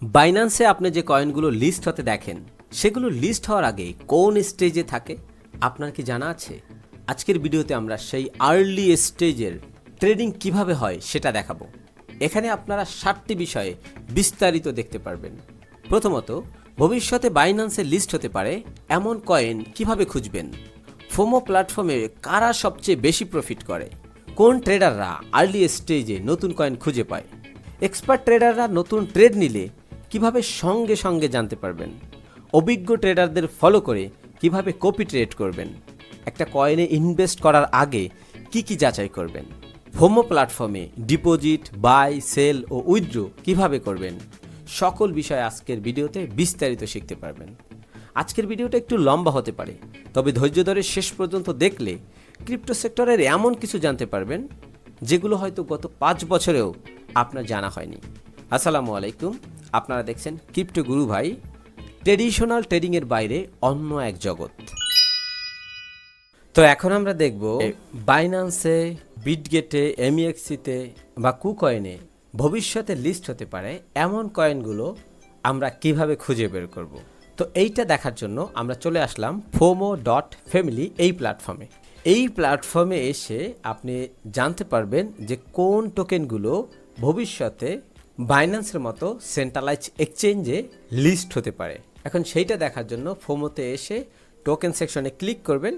বাইন্যান্সে আপনি যে কয়েনগুলো লিস্ট হতে দেখেন সেগুলো লিস্ট হওয়ার আগে কোন স্টেজে থাকে আপনার কি জানা আছে? আজকের ভিডিওতে আমরা সেই আর্লি স্টেজের ট্রেডিং কিভাবে হয় সেটা দেখাবো। এখানে আপনারা 7টি বিষয়ে বিস্তারিত দেখতে পারবেন। প্রথমত, ভবিষ্যতে বাইন্যান্সে লিস্ট হতে পারে এমন কয়েন কিভাবে খুঁজবেন, ফোমো প্ল্যাটফর্মে কারা সবচেয়ে বেশি প্রফিট করে, কোন ট্রেডাররা আর্লি স্টেজে নতুন কয়েন খুঁজে পায়, এক্সপার্ট ট্রেডাররা নতুন ট্রেড নিলে কিভাবে সঙ্গে সঙ্গে জানতে পারবেন, অভিজ্ঞ ট্রেডারদের ফলো করে কিভাবে কপি ট্রেড করবেন, একটা কয়েনে ইনভেস্ট করার আগে কি কি যাচাই করবেন, ফোমো প্ল্যাটফর্মে ডিপোজিট, বাই, সেল ও উইথড্র কিভাবে করবেন, সকল বিষয় আজকের ভিডিওতে বিস্তারিত শিখতে পারবেন। আজকের ভিডিওটা একটু লম্বা হতে পারে, তবে ধৈর্য ধরে শেষ পর্যন্ত দেখলে ক্রিপ্টো সেক্টরের এমন কিছু জানতে পারবেন যেগুলো হয়তো গত 5 বছরেও আপনার জানা হয়নি। আসসালামু আলাইকুম, আপনারা দেখছেন ক্রিপ্টো গুরু ভাই, ট্রেডিশনাল ট্রেডিংয়ের বাইরে অন্য এক জগৎ। তো এখন আমরা দেখব বাইন্যান্সে, বিটগেটে, এমইএক্সিতে বা কুকয়েনে ভবিষ্যতে লিস্ট হতে পারে এমন কয়েনগুলো আমরা কিভাবে খুঁজে বের করব। তো এইটা দেখার জন্য আমরা চলে আসলাম FOMO.family এই প্ল্যাটফর্মে। এই প্ল্যাটফর্মে এসে আপনি জানতে পারবেন যে কোন টোকেনগুলো ভবিষ্যতে বাইন্যান্সের মতো সেন্ট্রালাইজ এক্সচেঞ্জে লিস্ট হতে পারে। এখন সেইটা দেখার জন্য ফোমোতে এসে টোকেন সেকশনে ক্লিক করবেন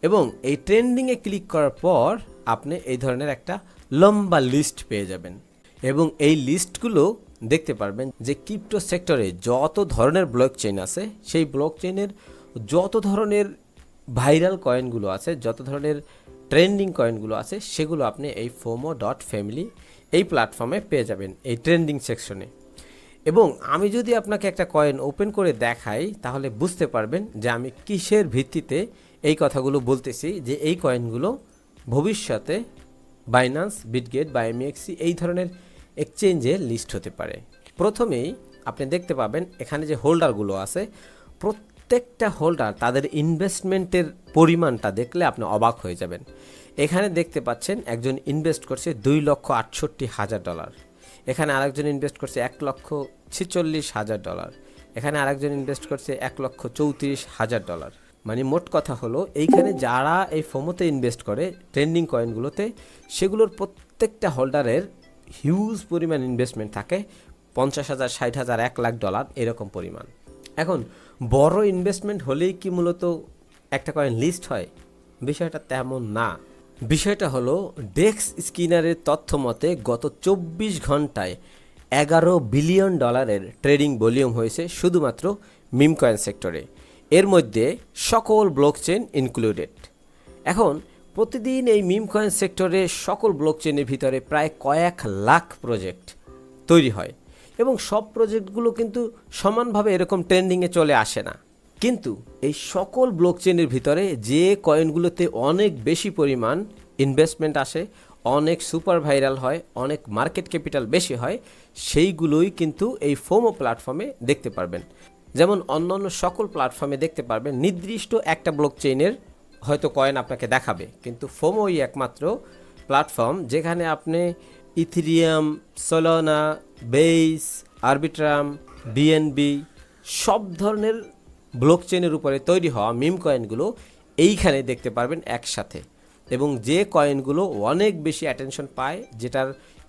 এবং এই ট্রেন্ডিংয়ে ক্লিক করার পর আপনি এই ধরনের একটা লম্বা লিস্ট পেয়ে যাবেন এবং এই লিস্টগুলো দেখতে পারবেন যে ক্রিপ্টো সেক্টরে যত ধরনের ব্লক চেইন আছে সেই ব্লক চেইনের যত ধরনের ভাইরাল কয়েনগুলো আছে, যত ধরনের ট্রেন্ডিং কয়েনগুলো আছে সেগুলো আপনি এই FOMO.family এই প্ল্যাটফর্মে পেয়ে যাবেন এই ট্রেন্ডিং সেকশনে। এবং আমি যদি আপনাকে একটা কয়েন ওপেন করে দেখাই তাহলে বুঝতে পারবেন যে আমি কিসের ভিত্তিতে এই কথাগুলো বলতেছি যে এই কয়েনগুলো ভবিষ্যতে বাইন্যান্স, বিটগেট বা এমইএক্সি এই ধরনের এক্সচেঞ্জে লিস্ট হতে পারে। প্রথমেই আপনি দেখতে পাবেন এখানে যে হোল্ডারগুলো আছে প্রত্যেকটা হোল্ডার তাদের ইনভেস্টমেন্টের পরিমাণটা দেখলে আপনি অবাক হয়ে যাবেন। এখানে দেখতে পাচ্ছেন একজন ইনভেস্ট করছে $2,68,000, এখানে আরেকজন ইনভেস্ট করছে $1,46,000, এখানে আরেকজন ইনভেস্ট করছে $1,34,000। মানে মোট কথা হলো এইখানে যারা এই ফোমোতে ইনভেস্ট করে ট্রেন্ডিং কয়েনগুলোতে সেগুলোর প্রত্যেকটা হোল্ডারের হিউজ পরিমাণ ইনভেস্টমেন্ট থাকে, $50,000, $60,000, $1,00,000 এরকম পরিমাণ। এখন বড় ইনভেস্টমেন্ট হলেই কি মূলত একটা কয়েন লিস্ট হয়? বিষয়টা তেমন না। বিষয়টা হলো ডেক্স স্কিনারের তথ্য মতে গত 24 ঘন্টায় $11 বিলিয়ন ট্রেডিং ভলিউম হয়েছে শুধুমাত্র মিম কয়েন সেক্টরে, এর মধ্যে সকল ব্লকচেন ইনক্লুডেড। এখন প্রতিদিন এই মিম কয়েন সেক্টরে সকল ব্লকচেনের ভিতরে প্রায় কয়েক লাখ প্রজেক্ট তৈরি হয় এবং সব প্রজেক্টগুলো কিন্তু সমানভাবে এরকম ট্রেন্ডিংয়ে চলে আসে না। কিন্তু এই সকল ব্লকচেনের ভিতরে যে কয়েনগুলোতে অনেক বেশি পরিমাণ ইনভেস্টমেন্ট আসে, অনেক সুপার ভাইরাল হয়, অনেক মার্কেট ক্যাপিটাল বেশি হয়, সেইগুলোই কিন্তু এই ফোমো প্ল্যাটফর্মে দেখতে পারবেন। যেমন অন্যান্য সকল প্ল্যাটফর্মে দেখতে পারবেন নির্দিষ্ট একটা ব্লকচেইনের হয়তো কয়েন আপনাকে দেখাবে, কিন্তু ফোমোই একমাত্র প্ল্যাটফর্ম যেখানে আপনি Ethereum, Solana, base, Arbitrum, BNB সব ধরনের ব্লকচেনের উপরে তৈরি হওয়া মিম কয়েনগুলো এইখানে দেখতে পারবেন একসাথে। এবং যে কয়েনগুলো অনেক বেশি অ্যাটেনশন পায়, যেটার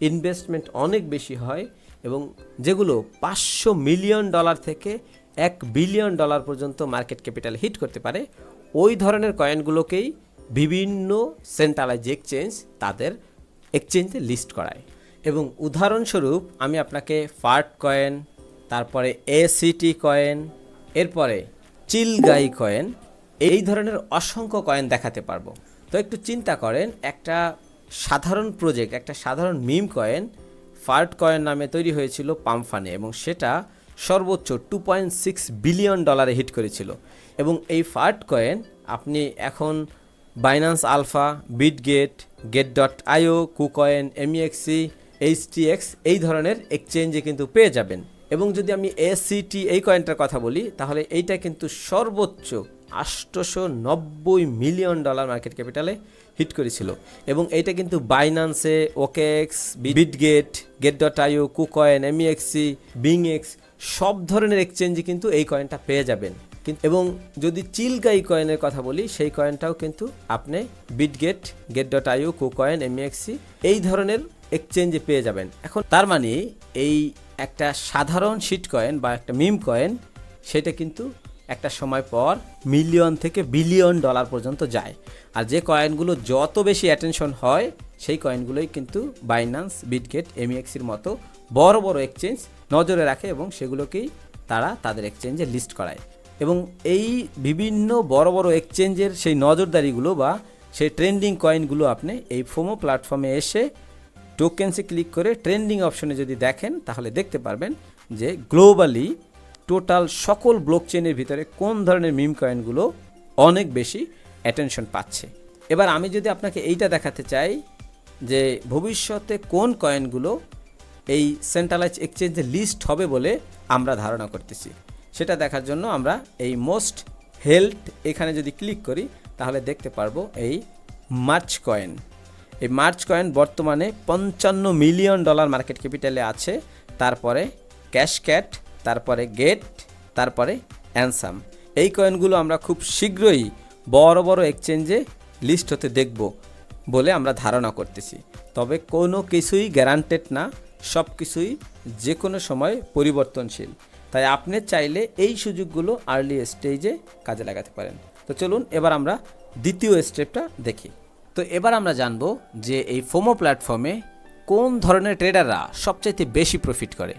ইনভেস্টমেন্ট অনেক বেশি হয় এবং যেগুলো $500 মিলিয়ন থেকে $1 বিলিয়ন পর্যন্ত মার্কেট ক্যাপিটাল হিট করতে পারে, ওই ধরনের কয়েনগুলোকেই বিভিন্ন সেন্ট্রালাইজ এক্সচেঞ্জ তাদের এক্সচেঞ্জে লিস্ট করায়। এবং উদাহরণস্বরূপ আমি আপনাকে ফার্ট কয়েন, তারপরে এসিটি কয়েন, এরপরে চিলগাই কয়েন, এই ধরনের অসংখ্য কয়েন দেখাতে পারবো। তো একটু চিন্তা করেন, একটা সাধারণ প্রজেক্ট, একটা সাধারণ মিম কয়েন ফার্ট কয়েন নামে তৈরি হয়েছিল পাম্পফানে এবং সেটা সর্বোচ্চ $2.6 বিলিয়ন হিট করেছিল। এবং এই ফার্ট কয়েন আপনি এখন Binance alpha, Bitget, get.io, KuCoin, MEXC, HTX এই ধরনের এক্সচেঞ্জে কিন্তু পেয়ে যাবেন। এবং যদি আমি এসিটি এই কয়েনটার কথা বলি তাহলে এইটা কিন্তু সর্বোচ্চ $890 মিলিয়ন মার্কেট ক্যাপিটালে হিট করেছিল এবং এইটা কিন্তু বাইন্যান্সে, ওকেএক্স, বিটগেট, get.io, কুকয়েন, এমইএক্সি, বিংএক্স সব ধরনের এক্সচেঞ্জে কিন্তু এই কয়েনটা পেয়ে যাবেন। এবং যদি চিলগাই কয়েনের কথা বলি, সেই কয়েনটাও কিন্তু আপনি বিটগেট, get.io, KuCoin, MEXC এই ধরনের এক্সচেঞ্জে পেয়ে যাবেন। এখন তার মানে এই একটা সাধারণ শিট কয়েন বা একটা মিম কয়েন, সেটা কিন্তু একটা সময় পর মিলিয়ন থেকে বিলিয়ন ডলার পর্যন্ত যায়। আর যে কয়েনগুলো যত বেশি অ্যাটেনশন হয়, সেই কয়েনগুলোই কিন্তু বাইন্যান্স, বিটগেট, MEXCর মতো বড় বড় এক্সচেঞ্জ নজরে রাখে এবং সেগুলোকেই তারা তাদের এক্সচেঞ্জে লিস্ট করায়। এবং এই বিভিন্ন বড় বড় এক্সচেঞ্জের সেই নজরদারিগুলো বা সেই ট্রেন্ডিং কয়েনগুলো আপনি এই ফোমো প্ল্যাটফর্মে এসে টোকেন্সে ক্লিক করে ট্রেন্ডিং অপশনে যদি দেখেন, তাহলে দেখতে পারবেন যে গ্লোবালি টোটাল সকল ব্লকচেনের ভিতরে কোন ধরনের মিম কয়েনগুলো অনেক বেশি অ্যাটেনশন পাচ্ছে। এবার আমি যদি আপনাকে এইটা দেখাতে চাই যে ভবিষ্যতে কোন কয়েনগুলো এই সেন্ট্রালাইজ এক্সচেঞ্জে লিস্ট হবে বলে আমরা ধারণা করতেছি, সেটা দেখার জন্য আমরা এই মোস্ট হেল্ড এখানে যদি ক্লিক করি, তাহলে দেখতে পারবো এই মার্চ কয়েন। এই মার্চ কয়েন বর্তমানে $55 মিলিয়ন মার্কেট ক্যাপিটালে আছে। তারপরে ক্যাশক্যাট, তারপরে গেট, তারপরে অ্যানসাম। এই কয়েনগুলো আমরা খুব শীঘ্রই বড় বড় এক্সচেঞ্জে লিস্ট হতে দেখব বলে আমরা ধারণা করতেছি। তবে কোনো কিছুই গ্যারান্টেড না, সব কিছুই যে কোনো সময় পরিবর্তনশীল। তাই আপনি চাইলে এই সুযোগগুলো আর্লি স্টেজে কাজে লাগাতে পারেন। তো চলুন এবার আমরা দ্বিতীয় স্টেপটা দেখি। তো এবার আমরা জানবো যে এই ফোমো প্ল্যাটফর্মে কোন ধরনের ট্রেডাররা সবচাইতে বেশি প্রফিট করে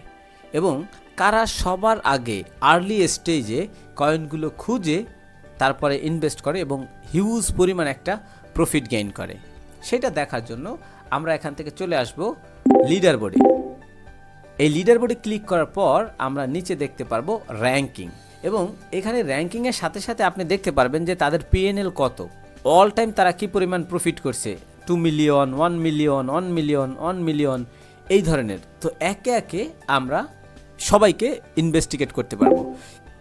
এবং কারা সবার আগে আর্লি স্টেজে কয়েনগুলো খুঁজে তারপরে ইনভেস্ট করে এবং হিউজ পরিমাণ একটা প্রফিট গেইন করে। সেটা দেখার জন্য আমরা এখান থেকে চলে আসব লিডার বোর্ডে। এই লিডার বোর্ডে ক্লিক করার পর আমরা নিচে দেখতে পারবো র্যাঙ্কিং, এবং এখানে র্যাঙ্কিংয়ের সাথে সাথে আপনি দেখতে পারবেন যে তাদের PNL কত, অল টাইম তারা কি পরিমাণ প্রফিট করছে, 2 মিলিয়ন, 1 মিলিয়ন, 1 মিলিয়ন, 1 মিলিয়ন, এই ধরনের। তো একে একে আমরা সবাইকে ইনভেস্টিগেট করতে পারবো।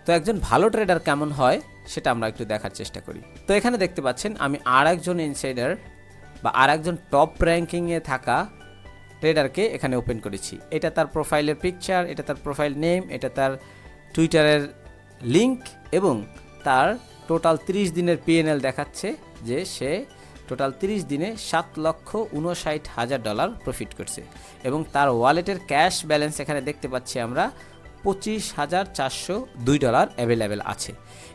তো একজন ভালো ট্রেডার কেমন হয় সেটা আমরা একটু দেখার চেষ্টা করি। তো এখানে দেখতে পাচ্ছেন আমি আর একজন ইনসাইডার বা আর একজন টপ র্যাঙ্কিংয়ে থাকা ট্রেডারকে এখানে ওপেন করেছি। এটা তার প্রোফাইলের পিকচার, এটা তার প্রোফাইল নেম, এটা তার টুইটারের লিঙ্ক, এবং তার টোটাল 30 দিনের PNL দেখাচ্ছে যে সে টোটাল 30 দিনে $7,59,000 প্রফিট করছে। এবং তার ওয়ালেটের ক্যাশ ব্যালেন্স এখানে দেখতে পাচ্ছি আমরা $25,402 অ্যাভেলেবেল আছে।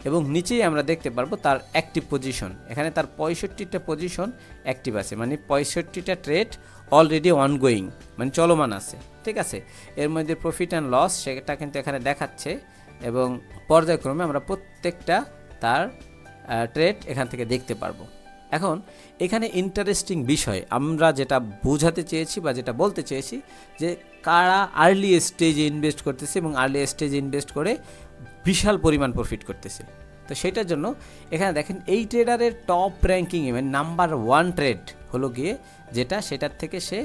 এবং নিচেই আমরা দেখতে পারবো তার অ্যাক্টিভ পজিশন। এখানে তার 65টা পজিশন অ্যাক্টিভ আছে, মানে 65টা ট্রেড অলরেডি অনগোয়িং, মানে চলমান আছে। ঠিক আছে, এর মধ্যে প্রফিট অ্যান্ড লস সেটা কিন্তু এখানে দেখাচ্ছে, এবং পর্যায়ক্রমে আমরা প্রত্যেকটা তার ট্রেড এখান থেকে দেখতে পারবো। এখন এখানে ইন্টারেস্টিং বিষয় আমরা যেটা বোঝাতে চেয়েছি বা যেটা বলতে চেয়েছি যে কারা আর্লি স্টেজে ইনভেস্ট করতেছে এবং আর্লি স্টেজে ইনভেস্ট করে বিশাল পরিমাণ প্রফিট করতেছে। তো সেটার জন্য এখানে দেখেন এই ট্রেডারের টপ র্যাঙ্কিং মানে নাম্বার 1 ট্রেড হলো গিয়ে যেটা, সেটার থেকে সে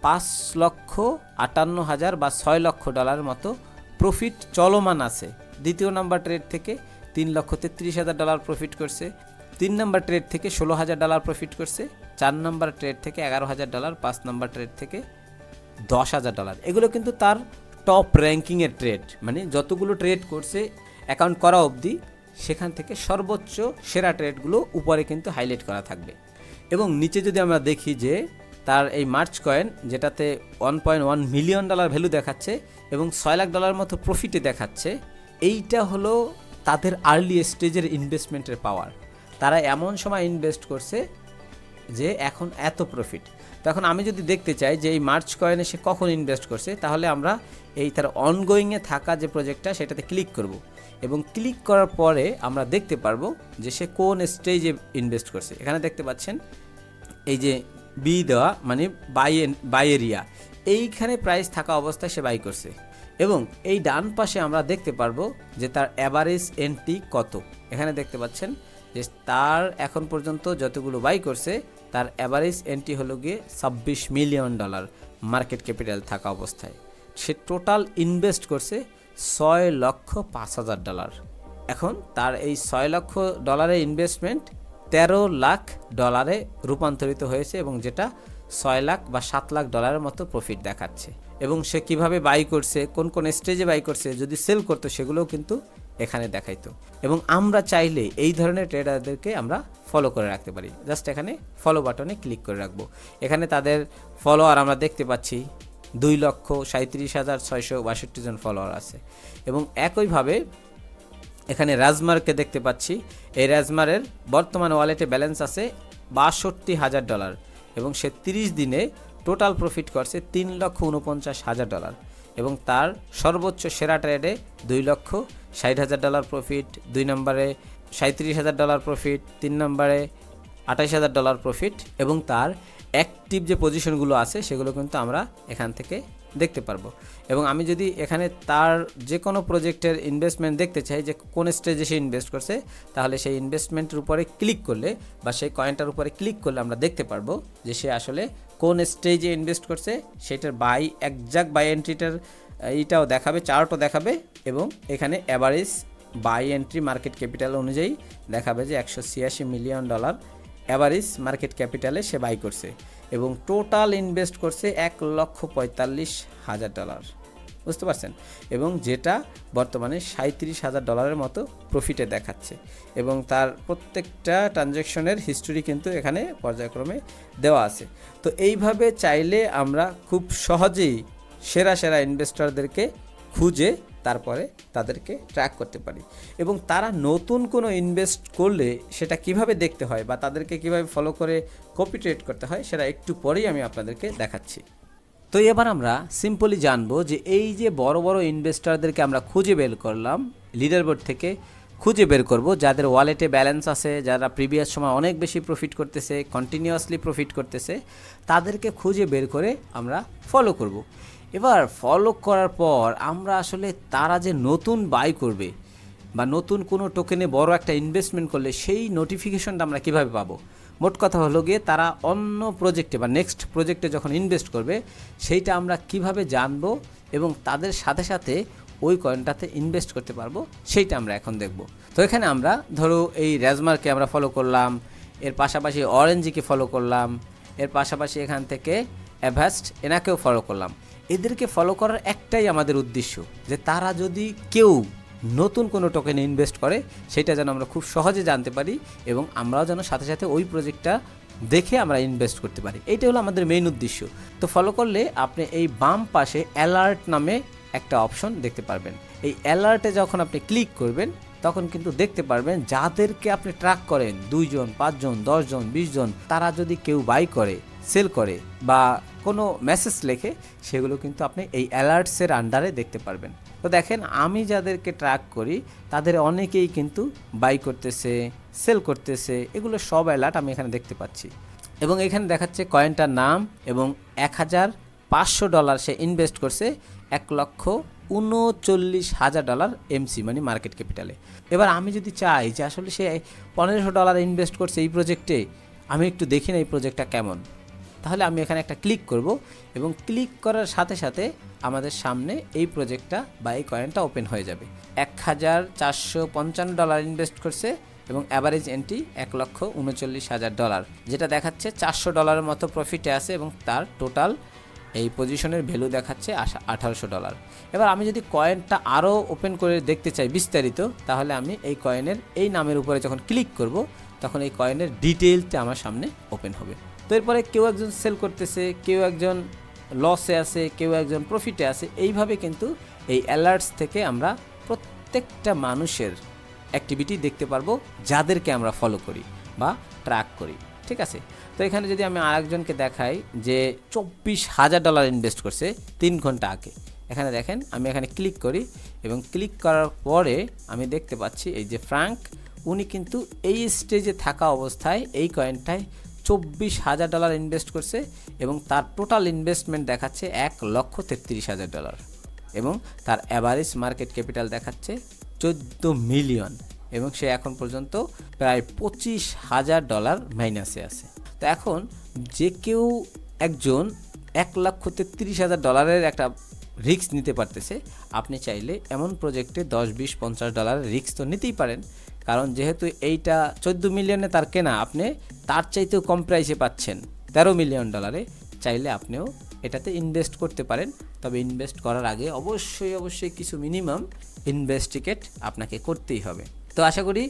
$5,58,000 বা $6,00,000 মতো প্রফিট চলমান আছে। দ্বিতীয় নাম্বার ট্রেড থেকে $3,33,000 প্রফিট করছে, 3 নাম্বার ট্রেড থেকে $16,000 প্রফিট করছে, 4 নাম্বার ট্রেড থেকে $11,000, 5 নাম্বার ট্রেড থেকে $10,000। এগুলো কিন্তু তার টপ র্যাঙ্কিংয়ের ট্রেড, মানে যতগুলো ট্রেড করছে অ্যাকাউন্ট করা অবধি সেখান থেকে সর্বোচ্চ সেরা ট্রেডগুলো উপরে কিন্তু হাইলাইট করা থাকবে। এবং নিচে যদি আমরা দেখি যে তার এই মার্চ কয়েন যেটাতে $1.1 মিলিয়ন ভ্যালু দেখাচ্ছে এবং $6,00,000 মতো প্রফিটে দেখাচ্ছে, এইটা হলো তাদের আর্লি স্টেজের ইনভেস্টমেন্টের পাওয়ার। তারা এমন সময় ইনভেস্ট করছে যে এখন এত প্রফিট। তো এখন আমি যদি দেখতে চাই যে এই মার্চ কয়েনে সে কখন ইনভেস্ট করছে, তাহলে আমরা এই তার অনগোয়িংয়ে থাকা যে প্রজেক্টটা সেটাতে ক্লিক করব, এবং ক্লিক করার পরে আমরা দেখতে পারবো যে সে কোন স্টেজে ইনভেস্ট করছে। এখানে দেখতে পাচ্ছেন এই যে বি দেওয়া মানে বাই এরিয়া, এইখানে প্রাইস থাকা অবস্থায় সে বাই করছে। এবং এই ডান পাশে আমরা দেখতে পারবো যে তার অ্যাভারেজ এন্ট্রি কত। এখানে দেখতে পাচ্ছেন যে তার এখন পর্যন্ত যতগুলো বাই করছে তার অ্যাভারেজ এন্ট্রি হলো গিয়ে $26 মিলিয়ন মার্কেট ক্যাপিটাল থাকা অবস্থায়। সে টোটাল ইনভেস্ট করছে $6,05,000। এখন তার এই $6,00,000 ইনভেস্টমেন্ট $13 লাখ রূপান্তরিত হয়েছে, এবং যেটা 6 লাখ বা 7 লাখ ডলারের মতো প্রফিট দেখাচ্ছে। এবং সে কিভাবে বাই করছে, কোন কোন স্টেজে বাই করছে, যদি সেল করতো সেগুলোও কিন্তু এখানে দেখাইতো। এবং আমরা চাইলে এই ধরনের ট্রেডারদেরকে আমরা ফলো করে রাখতে পারি। জাস্ট এখানে ফলো বাটনে ক্লিক করে রাখবো। এখানে তাদের ফলোয়ার আমরা দেখতে পাচ্ছি 2,37,662 জন ফলোয়ার আছে। এবং একইভাবে এখানে রাজমারকে দেখতে পাচ্ছি। এই রাজমারের বর্তমান ওয়ালেটে ব্যালেন্স আছে $62,000 এবং সে 30 দিনে টোটাল প্রফিট করছে $3,49,000 এবং তার সর্বোচ্চ সেরা ট্রেডে $2,60,000 প্রফিট, 2 নম্বরে $37,000 প্রফিট, 3 নম্বরে $28,000 প্রফিট। এবং তার অ্যাক্টিভ যে পজিশনগুলো আছে সেগুলো কিন্তু আমরা এখান থেকে দেখতে পারবো। এবং আমি যদি এখানে তার যে কোনো প্রজেক্টের ইনভেস্টমেন্ট দেখতে চাই যে কোন স্টেজে সে ইনভেস্ট করছে, তাহলে সেই ইনভেস্টমেন্টের উপরে ক্লিক করলে বা সেই কয়েনটার উপরে ক্লিক করলে আমরা দেখতে পারবো যে সে আসলে কোন স্টেজে ইনভেস্ট করছে, সেটার বাই একজ্যাক্ট বাই এন্ট্রিটার এইটাও দেখাবে, চার্টও দেখাবে। এবং এখানে average buy entry market capital অনুযায়ী দেখাবে যে $186 মিলিয়ন অ্যাভারেজ মার্কেট ক্যাপিটালে সে বাই করছে এবং টোটাল ইনভেস্ট করছে $1,45,000, বুঝতে পারছেন? এবং যেটা বর্তমানে $37,000 মতো প্রফিটে দেখাচ্ছে। এবং তার প্রত্যেকটা ট্রানজ্যাকশনের হিস্টোরি কিন্তু এখানে পর্যায়ক্রমে দেওয়া আছে। তো এইভাবে চাইলে আমরা খুব সহজেই সেরা সেরা ইনভেস্টরদেরকে খুঁজে তারপরে তাদেরকে ট্র্যাক করতে পারি। এবং তারা নতুন কোনো ইনভেস্ট করলে সেটা কিভাবে দেখতে হয় বা তাদেরকে কিভাবে ফলো করে কপি ট্রেড করতে হয় সেটা একটু পরেই আমি আপনাদেরকে দেখাচ্ছি। তো এবার আমরা সিম্পলি জানবো যে এই যে বড় বড় ইনভেস্টরদেরকে আমরা খুঁজে বের করলাম, লিডারবোর্ড থেকে খুঁজে বের করব যাদের ওয়ালেটে ব্যালেন্স আছে, যারা প্রিভিয়াস সময় অনেক বেশি প্রফিট করতেছে, কন্টিনিউয়াসলি প্রফিট করতেছে, তাদেরকে খুঁজে বের করে আমরা ফলো করব। এবার ফলো করার পর আমরা আসলে তারা যে নতুন বাই করবে বা নতুন কোনো টোকেনে বড় একটা ইনভেস্টমেন্ট করলে সেই নোটিফিকেশনটা আমরা কিভাবে পাবো? মোট কথা হলো গিয়ে তারা অন্য প্রজেক্টে বা নেক্সট প্রজেক্টে যখন ইনভেস্ট করবে সেইটা আমরা কিভাবে জানবো এবং তাদের সাথে সাথে ওই কয়েনটাতে ইনভেস্ট করতে পারবো সেইটা আমরা এখন দেখব। তো এখানে আমরা ধরো এই রাজমারকে আমরা ফলো করলাম, এর পাশাপাশি অরেঞ্জিকে ফলো করলাম, এর পাশাপাশি এখান থেকে অ্যাভাস্ট এনাকেও ফলো করলাম। এদেরকে ফলো করার একটাই আমাদের উদ্দেশ্য যে তারা যদি কেউ নতুন কোনো টোকেনে ইনভেস্ট করে সেটা যেন আমরা খুব সহজে জানতে পারি এবং আমরাও যেন সাথে সাথে ওই প্রজেক্টটা দেখে আমরা ইনভেস্ট করতে পারি। এইটা হলো আমাদের মেইন উদ্দেশ্য। তো ফলো করলে আপনি এই বাম পাশে অ্যালার্ট নামে একটা অপশন দেখতে পারবেন। এই অ্যালার্টে যখন আপনি ক্লিক করবেন তখন কিন্তু দেখতে পারবেন যাদেরকে আপনি ট্র্যাক করেন 2 জন, 5 জন, 10 জন, 20 জন, তারা যদি কেউ বাই করে, সেল করে বা কোনো মেসেজ লেখে সেগুলো কিন্তু আপনি এই অ্যালার্টসের আন্ডারে দেখতে পারবেন। তো দেখেন আমি যাদেরকে ট্র্যাক করি তাদের অনেকেই কিন্তু বাই করতেছে, সেল করতেছে, এগুলো সব অ্যালার্ট আমি এখানে দেখতে পাচ্ছি। এবং এখানে দেখাচ্ছে কয়েনটার নাম এবং $1,500 সে ইনভেস্ট করছে $1,39,000 এমসি মানে মার্কেট ক্যাপিটালে। এবার আমি যদি চাই যে আসলে সে $1,500 ইনভেস্ট করছে এই প্রজেক্টে, আমি একটু দেখি না এই প্রজেক্টটা কেমন, তাহলে আমি এখানে একটা ক্লিক করব এবং ক্লিক করার সাথে সাথে আমাদের সামনে এই প্রজেক্টটা বা এই কয়েনটা ওপেন হয়ে যাবে। $1,455 ইনভেস্ট করছে এবং অ্যাভারেজ এন্ট্রি $1,39,000, যেটা দেখাচ্ছে $400 মতো প্রফিটে আছে এবং তার টোটাল এই পজিশনের ভ্যালু দেখাচ্ছে $1,800। এবার আমি যদি কয়েনটা আরও ওপেন করে দেখতে চাই বিস্তারিত, তাহলে আমি এই কয়েনের এই নামের উপরে যখন ক্লিক করব তখন এই কয়েনের ডিটেইলটা আমার সামনে ওপেন হবে। তো এরপরে কেউ একজন সেল করতেছে, কেউ একজন লসে আছে, কেউ একজন প্রফিটে আছে। এইভাবে কিন্তু এই অ্যালার্টস থেকে আমরা প্রত্যেকটা মানুষের অ্যাক্টিভিটি দেখতে পারবো যাদেরকে আমরা ফলো করি বা ট্র্যাক করি, ঠিক আছে? তো এখানে যদি আমি আরেকজনকে দেখাই যে $24,000 ইনভেস্ট করছে 3 ঘন্টা আগে, এখানে দেখেন আমি এখানে ক্লিক করি এবং ক্লিক করার পরে আমি দেখতে পাচ্ছি এই যে ফ্র্যাঙ্ক, উনি কিন্তু এই স্টেজে থাকা অবস্থায় এই কয়েনটায় $24,000 ইনভেস্ট করছে এবং তার টোটাল ইনভেস্টমেন্ট দেখাচ্ছে $1,33,000 এবং তার অ্যাভারেজ মার্কেট ক্যাপিটাল দেখাচ্ছে 14 মিলিয়ন এবং সে এখন পর্যন্ত প্রায় $25,000 মাইনাসে আছে। তো এখন যে কেউ একজন $1,33,000 একটা রিস্ক নিতে পারতেছে, আপনি চাইলে এমন প্রজেক্টে $10, $20, $50 রিস্ক তো নিতেই পারেন, কারণ যেহেতু এইটা 14 মিলিয়নে তার কেনা, আপনি তার চাইতেও কম প্রাইসে পাচ্ছেন $13 মিলিয়ন। চাইলে আপনিও এটাতে ইনভেস্ট করতে পারেন। তবে ইনভেস্ট করার আগে অবশ্যই কিছু মিনিমাম ইনভেস্টিগেট আপনাকে করতেই হবে। তো আশা করি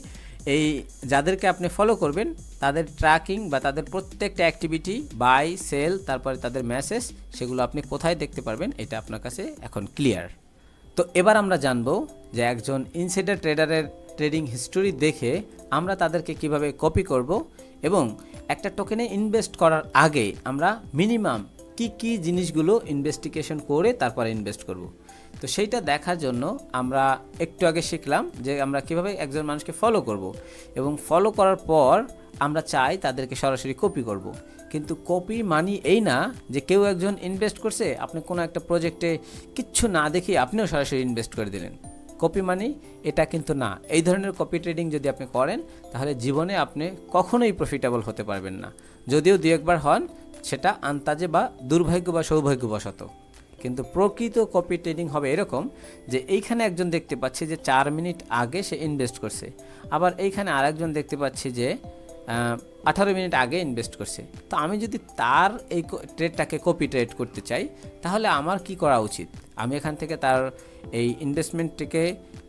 এই যাদেরকে আপনি ফলো করবেন তাদের ট্র্যাকিং বা তাদের প্রত্যেকটা অ্যাক্টিভিটি, বাই সেল, তারপরে তাদের মেসেজ, সেগুলো আপনি কোথায় দেখতে পারবেন এটা আপনার কাছে এখন ক্লিয়ার। তো এবার আমরা জানবো যে একজন ইনসাইডার ট্রেডারের ট্রেডিং হিস্টোরি দেখে আমরা তাদেরকে কিভাবে কপি করব এবং একটা টোকেনে ইনভেস্ট করার আগে আমরা মিনিমাম কি জিনিসগুলো ইনভেস্টিগেশন করে তারপরে ইনভেস্ট করব। তো সেইটা দেখার জন্য আমরা একটু আগে শিখলাম যে আমরা কিভাবে একজন মানুষকে ফলো করব এবং ফলো করার পর আমরা চাই তাদেরকে সরাসরি কপি করব। কিন্তু কপি মানি এই না যে কেউ একজন ইনভেস্ট করছে, আপনি কোনো একটা প্রজেক্টে কিচ্ছু না দেখে আপনিও সরাসরি ইনভেস্ট করে দিলেন। কপি মানি এটা কিন্তু না। এই ধরনের কপি ট্রেডিং যদি আপনি করেন তাহলে জীবনে আপনি কখনোই প্রফিটেবল হতে পারবেন না। যদিও দু একবার হন, সেটা আন্তাজে বা দুর্ভাগ্য বা সৌভাগ্যবশত। কিন্তু প্রকৃত কপি ট্রেডিং হবে এরকম যে এইখানে একজন দেখতে পাচ্ছি যে 4 মিনিট আগে সে ইনভেস্ট করছে, আবার এইখানে আরেকজন দেখতে পাচ্ছি যে 18 মিনিট আগে ইনভেস্ট করছে। তো আমি যদি তার এই ট্রেডটাকে কপি ট্রেড করতে চাই তাহলে আমার কি করা উচিত? আমি এখান থেকে তার এই ইনভেস্টমেন্টটিকে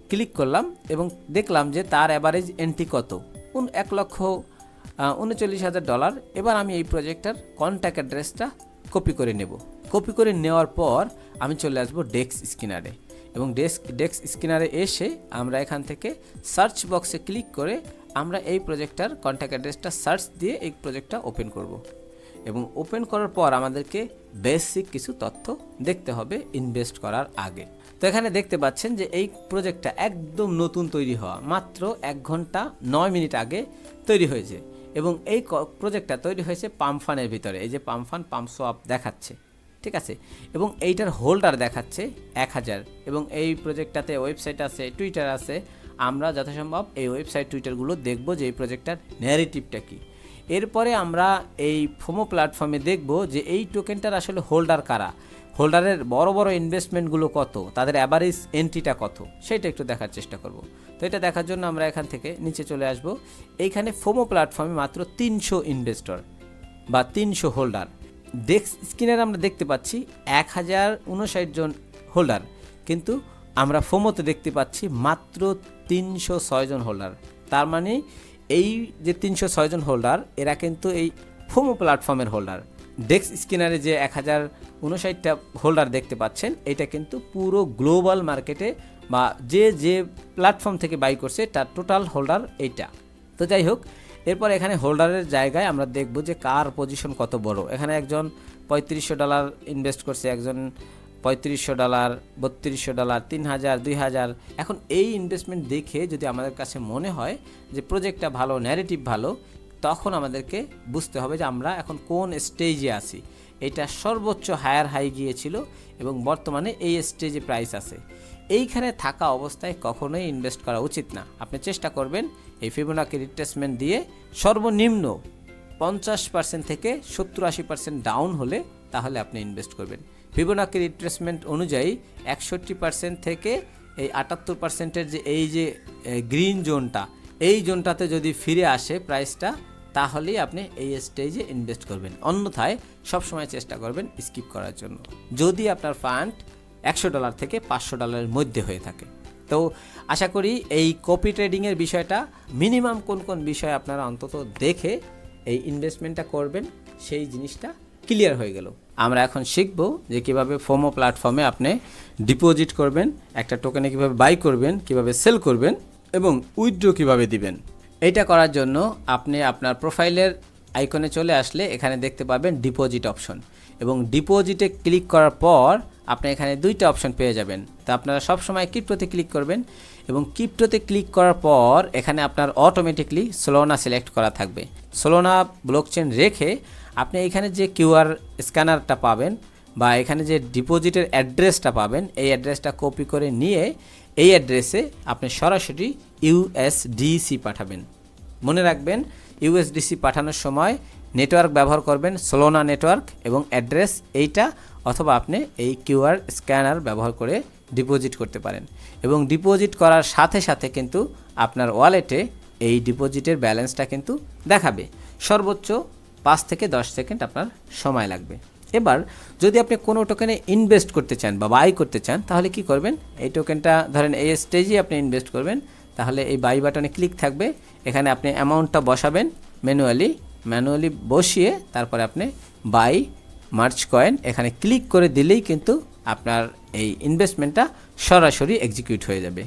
ক্লিক করলাম এবং দেখলাম যে তার অ্যাভারেজ এন্ট্রি কত, $1,39,000। এবার আমি এই প্রজেক্টটার কন্ট্যাক্ট অ্যাড্রেসটা কপি করে নেব। কপি করে নেওয়ার পর আমি চলে আসব ডেক্স স্ক্যানারে এবং ডেক্স স্ক্যানারে এসে আমরা এখান থেকে সার্চ বক্সে ক্লিক করে আমরা এই প্রজেক্টটার কন্ট্যাক্ট অ্যাড্রেসটা সার্চ দিয়ে এই প্রজেক্টটা ওপেন করব এবং ওপেন করার পর আমাদেরকে বেসিক কিছু তথ্য দেখতে হবে ইনভেস্ট করার আগে। তো এখানে দেখতে পাচ্ছেন যে এই প্রজেক্টটা একদম নতুন তৈরি হওয়া, মাত্র 1 ঘন্টা 9 মিনিট আগে তৈরি হয়েছে এবং এই প্রজেক্টটা তৈরি হয়েছে পাম্পফানের ভিতরে। এই যে পাম্প সোয়াপ দেখাচ্ছে, ঠিক আছে, এবং এইটার হোল্ডার দেখাচ্ছে 1000 এবং এই প্রজেক্টটাতে ওয়েবসাইট আছে, টুইটার আছে। আমরা যথাসম্ভব এই ওয়েবসাইট টুইটারগুলো দেখব যে এই প্রজেক্টটার ন্যারেটিভটা কী। এরপরে আমরা এই ফোমো প্ল্যাটফর্মে দেখব যে এই টোকেনটার আসলে হোল্ডার কারা, হোল্ডারের বড় ইনভেস্টমেন্টগুলো কত, তাদের অ্যাভারেজ এন্ট্রিটা কত, সেটা একটু দেখার চেষ্টা করব। তো এটা দেখার জন্য আমরা এখান থেকে নিচে চলে আসব। এইখানে ফোমো প্ল্যাটফর্মে মাত্র 300 ইনভেস্টর বা 300 হোল্ডার। ডেক্স স্ক্যানারে আমরা দেখতে পাচ্ছি 1059 জন হোল্ডার, কিন্তু আমরা ফোমোতে দেখতে পাচ্ছি মাত্র 306 জন হোল্ডার। তার মানে এই যে 306 জন হোল্ডার এরা কিন্তু এই ফোমো প্ল্যাটফর্মের হোল্ডার। ডেক্স স্ক্যানারে যে 1059টা হোল্ডার দেখতে পাচ্ছেন এটা কিন্তু পুরো গ্লোবাল মার্কেটে বা যে প্ল্যাটফর্ম থেকে বাই করছে তার টোটাল হোল্ডার এইটা। তো যাই হোক, এরপর এখানে হোল্ডারের জায়গায় আমরা দেখব যে কার পজিশন কত বড়। এখানে একজন $3500 ইনভেস্ট করছে, একজন $3500, $3200, 3000, 2000। এখন এই ইনভেস্টমেন্ট দেখে যদি আমাদের কাছে মনে হয় যে প্রজেক্টটা ভালো, ন্যারেটিভ ভালো, তখন আমাদেরকে বুঝতে হবে যে আমরা এখন কোন স্টেজে আছি। এটা সর্বোচ্চ হাই গিয়েছিল এবং বর্তমানে এই স্টেজে প্রাইস আছে। এইখানে থাকা অবস্থায় কখনোই ইনভেস্ট করা উচিত না। আপনি চেষ্টা করবেন এই ফিবোনাকি রিট্রেসমেন্ট দিয়ে সর্বনিম্ন 50% থেকে 70-80% ডাউন হলে তাহলে আপনি ইনভেস্ট করবেন। ফিবোনাকি রিট্রেসমেন্ট অনুযায়ী 61% থেকে এই 78%-এর যে এই যে গ্রিন জোনটা, এই জোনটাতে যদি ফিরে আসে প্রাইসটা, তাহলেই আপনি এই স্টেজে ইনভেস্ট করবেন। অন্যথায় সবসময় চেষ্টা করবেন স্কিপ করার জন্য, যদি আপনার ফান্ড $100 থেকে $500 মধ্যে হয়ে থাকে। তো আশা করি এই কপি ট্রেডিংয়ের বিষয়টা মিনিমাম কোন বিষয় আপনারা অন্তত দেখে এই ইনভেস্টমেন্টটা করবেন সেই জিনিসটা ক্লিয়ার হয়ে গেল। আমরা এখন শিখব যে কিভাবে ফোমো প্ল্যাটফর্মে আপনি ডিপোজিট করবেন, একটা টোকেনে কিভাবে বাই করবেন, কিভাবে সেল করবেন এবং উইথড্র কিভাবে দিবেন। এইটা করার জন্য আপনি আপনার প্রোফাইলের আইকনে চলে আসলে এখানে দেখতে পাবেন ডিপোজিট অপশন এবং ডিপোজিটে ক্লিক করার পর আপনি এখানে 2টা অপশন পেয়ে যাবেন। তো আপনারা সবসময় ক্রিপ্টোতে ক্লিক করবেন এবং ক্রিপ্টোতে ক্লিক করার পর এখানে আপনার অটোমেটিকলি সোলোনা সিলেক্ট করা থাকবে। সোলোনা ব্লকচেন রেখে আপনি এখানে যে কিউআর স্ক্যানারটা পাবেন বা এখানে যে ডিপোজিটের অ্যাড্রেসটা পাবেন, এই অ্যাড্রেসটা কপি করে নিয়ে এই অ্যাড্রেসে আপনি সরাসরি ইউএসডিসি পাঠাবেন। মনে রাখবেন ইউএসডিসি পাঠানোর সময় নেটওয়ার্ক ব্যবহার করবেন সোলোনা নেটওয়ার্ক এবং অ্যাড্রেস এইটা, অথবা আপনি এই কিউআর স্ক্যানার ব্যবহার করে ডিপোজিট করতে পারেন এবং ডিপোজিট করার সাথে সাথে কিন্তু আপনার ওয়ালেটে এই ডিপোজিটের ব্যালেন্সটা কিন্তু দেখাবে। সর্বোচ্চ 5 থেকে 10 সেকেন্ড আপনার সময় লাগবে। এবার যদি আপনি কোনো টোকেনে ইনভেস্ট করতে চান বা বাই করতে চান তাহলে কি করবেন, এই টোকেনটা ধরেন এই স্টেজে আপনি ইনভেস্ট করবেন, তাহলে এই বাই বাটনে ক্লিক থাকবে, এখানে আপনি অ্যামাউন্টটা বসাবেন ম্যানুয়ালি বসিয়ে তারপরে আপনি বাই মার্চ কয়েন এখানে ক্লিক করে দিলেই কিন্তু আপনার এই ইনভেস্টমেন্টটা সরাসরি এক্সিকিউট হয়ে যাবে।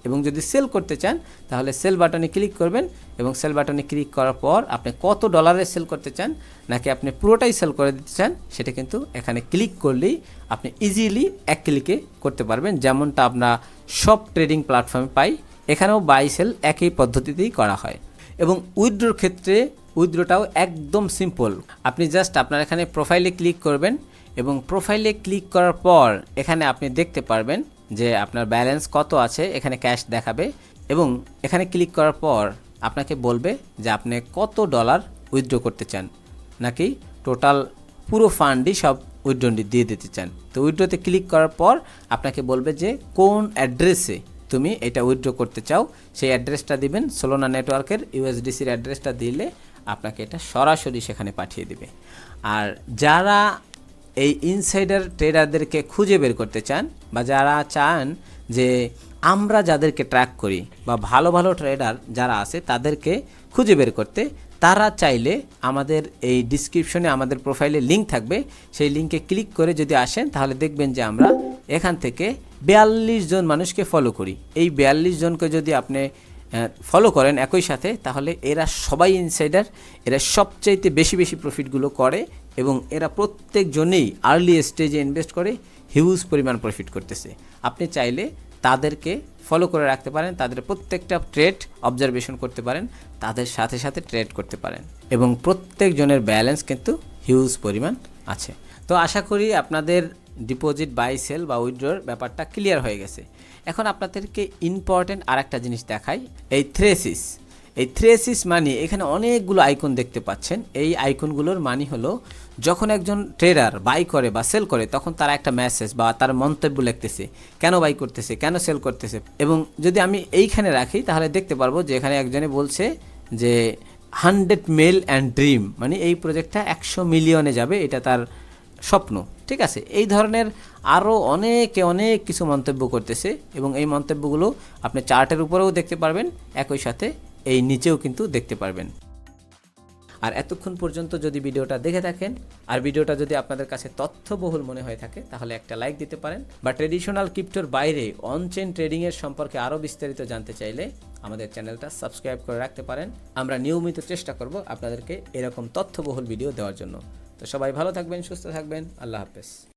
এবং যদি সেল করতে চান তাহলে সেল বাটনে ক্লিক করবেন এবং সেল বাটনে ক্লিক করার পর আপনি কত ডলারে সেল করতে চান নাকি আপনি পুরোটাই সেল করে দিতে চান সেটা কিন্তু এখানে ক্লিক করলেই আপনি ইজিলি এক ক্লিকে করতে পারবেন, যেমনটা আমরা সব ট্রেডিং প্ল্যাটফর্মে পাই। এখানেও বাই সেল একই পদ্ধতিতেই করা হয়। এবং উইথড্রোর ক্ষেত্রে উইথড্রোটাও একদম সিম্পল। আপনি জাস্ট আপনার এখানে প্রোফাইলে ক্লিক করবেন এবং প্রোফাইলে ক্লিক করার পর এখানে আপনি দেখতে পারবেন যে আপনার ব্যালেন্স কত আছে, এখানে ক্যাশ দেখাবে এবং এখানে ক্লিক করার পর আপনাকে বলবে যে আপনি কত ডলার উইথড্র করতে চান নাকি টোটাল পুরো ফান্ডই সব উইথড্র দিয়ে দিতে চান। তো উইথড্রতে ক্লিক করার পর আপনাকে বলবে যে কোন অ্যাড্রেসে তুমি এটা উইথড্র করতে চাও, সেই অ্যাড্রেসটা দিবেন। সোলোনা নেটওয়ার্কের ইউএসডিসির অ্যাড্রেসটা দিলে আপনাকে এটা সরাসরি সেখানে পাঠিয়ে দিবে। আর যারা এই ইনসাইডার ট্রেডারদেরকে খুঁজে বের করতে চান বা যারা চান যে আমরা যাদেরকে ট্র্যাক করি বা ভালো ভালো ট্রেডার যারা আছে তাদেরকে খুঁজে বের করতে, তারা চাইলে আমাদের এই ডিসক্রিপশনে আমাদের প্রোফাইলে লিঙ্ক থাকবে, সেই লিঙ্কে ক্লিক করে যদি আসেন তাহলে দেখবেন যে আমরা এখান থেকে 42 জন মানুষকে ফলো করি। এই 42 জনকে যদি আপনি ফলো করেন একই সাথে তাহলে এরা সবাই ইনসাইডার, এরা সবচাইতে বেশি প্রফিটগুলো করে এবং এরা প্রত্যেকজনেই আর্লি স্টেজে ইনভেস্ট করে হিউজ পরিমাণ প্রফিট করতেছে। আপনি চাইলে তাদেরকে ফলো করে রাখতে পারেন, তাদের প্রত্যেকটা ট্রেড অবজারভেশন করতে পারেন, তাদের সাথে সাথে ট্রেড করতে পারেন এবং প্রত্যেকজনের ব্যালেন্স কিন্তু হিউজ পরিমাণ আছে। তো আশা করি আপনাদের ডিপোজিট বাই সেল বা উইথড্রর ব্যাপারটা ক্লিয়ার হয়ে গেছে। এখন আপনাদেরকে ইম্পর্টেন্ট আরেকটা জিনিস দেখাই, এই থ্রেসিস মানে এখানে অনেকগুলো আইকন দেখতে পাচ্ছেন। এই আইকনগুলোর মানে হলো যখন একজন ট্রেডার বাই করে বা সেল করে তখন তারা একটা মেসেজ বা তার মন্তব্য লিখতেছে, কেন বাই করতেছে, কেন সেল করতেছে। এবং যদি আমি এইখানে রাখি তাহলে দেখতে পারবো যে এখানে একজনে বলছে যে 100 মেল অ্যান্ড ড্রিম, মানে এই প্রজেক্টটা 100 মিলিয়নে যাবে, এটা তার স্বপ্ন। ঠিক আছে, এই ধরনের আরও অনেক কিছু মন্তব্য করতেছে এবং এই মন্তব্যগুলো আপনি চার্টের উপরেও দেখতে পারবেন, একই সাথে এই নিচেও কিন্তু দেখতে পারবেন। আর এতক্ষণ পর্যন্ত যদি ভিডিওটা দেখে থাকেন আর ভিডিওটা যদি আপনাদের কাছে তথ্যবহুল মনে হয়ে থাকে তাহলে একটা লাইক দিতে পারেন, বা ট্রেডিশনাল ক্রিপ্টোর বাইরে অনচেন ট্রেডিংয়ের সম্পর্কে আরও বিস্তারিত জানতে চাইলে আমাদের চ্যানেলটা সাবস্ক্রাইব করে রাখতে পারেন। আমরা নিয়মিত চেষ্টা করব আপনাদেরকে এরকম তথ্যবহুল ভিডিও দেওয়ার জন্য। তো সবাই ভালো থাকবেন, সুস্থ থাকবেন, আল্লাহ হাফেজ।